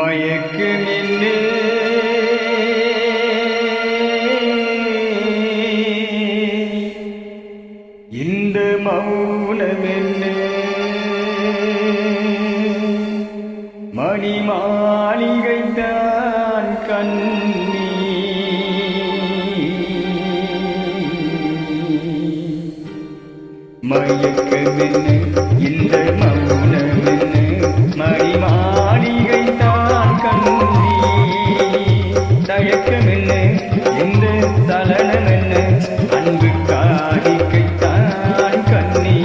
மயக்கமென்னே இந்த மௌனமென்னே மணி மாளிகைதான் கண்ணீ மயக்கமென்னே இந்த மௌனமென்னே மணி மாளிகைதான் கண்ணீ தயக்கமென்ன இந்த தலனமென்ன அன்பு காணிக்கைத்தான் கண்ணீ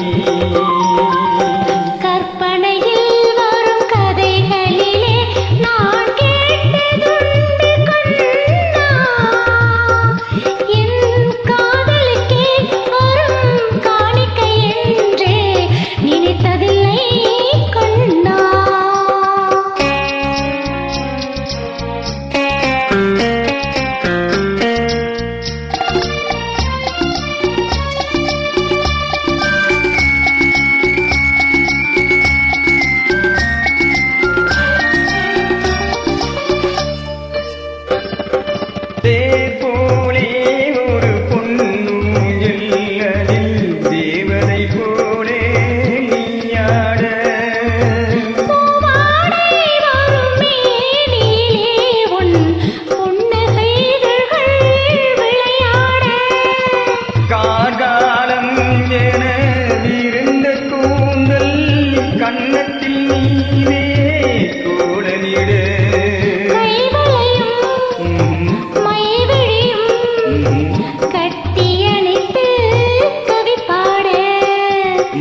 கற்பனையில் வரும் கதைகளிலே நான் கேட்டதுண்டு கண்ணா என் காதலுக்கே வரும் காணிக்கை என்றே நினைத்ததில்லை கண்ணா போலே ஒரு பொன்னூஞ்சலில் தேவதை போலே நீயாட பூவாடை வரும் மேனிலே உன் புன்னகைகள் விளையாட கார்காலம் என இருந்த கூந்தல் கன்னத்தில் நீவே கோலனிடு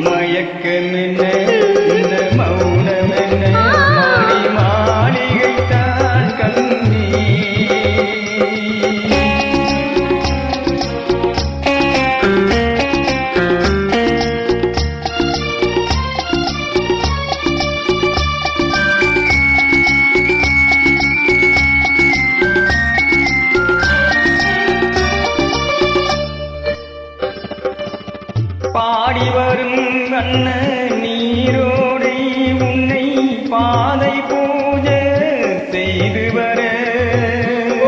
மயக்கமென்ன இந்த மௌனமென்ன மணி மாளிகைதான் கண்ணீ பாடி வரும் கண்ண நீரோடை உன்னை பாதை பூஜை செய்து வர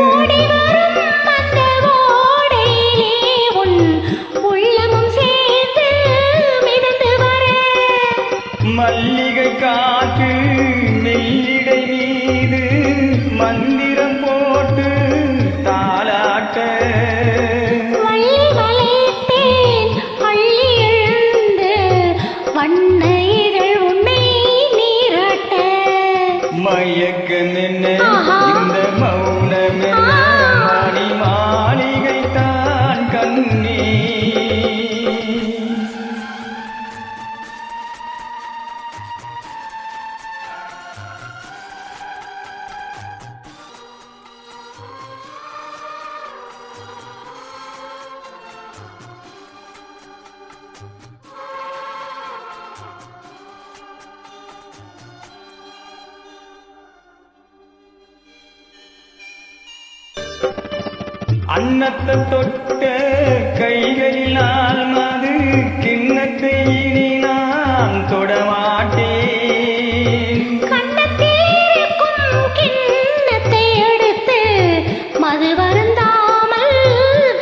ஓடி வரும் அந்த ஓடையிலே உன் உள்ளமும் சேர்த்து மிதந்து வர மல்லிகை காற்று மெல்லிடை மீது மந்திரம் போட்டு தாலாட்ட மயக்கமென்ன இந்த மௌனமென்ன மணி மாளிகைதான் கண்ணீ அன்னத்தை தொட்ட கைகளினால் மது கிண்ணத்தை இனி நான் தொடமாட்டேன் கண்ணத்தில் இருக்கும் கிண்ணத்தை எடுத்து மது வருந்தாமல்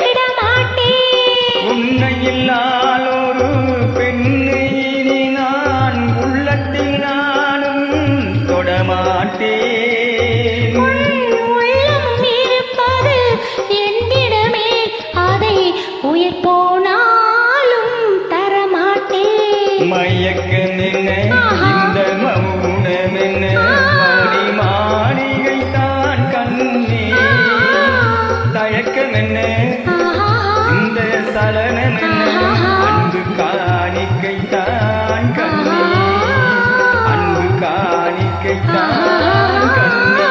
விடமாட்டேன் உன்னை இல்லால் ஒரு பெண்ணை இனி நான் உள்ளத்தில் நானும் தொடமாட்டேன் உயிர் போனாலும் தரமாட்டேன் மயக்கமென்ன இந்த மௌனமென்ன மணி மாளிகைதான் கண்ணீ தயக்கமென்ன இந்த சலனமென்ன அன்பு காணிக்கைத்தான் கண்ணீ அன்பு காணிக்கைத்தான் கண்ணீ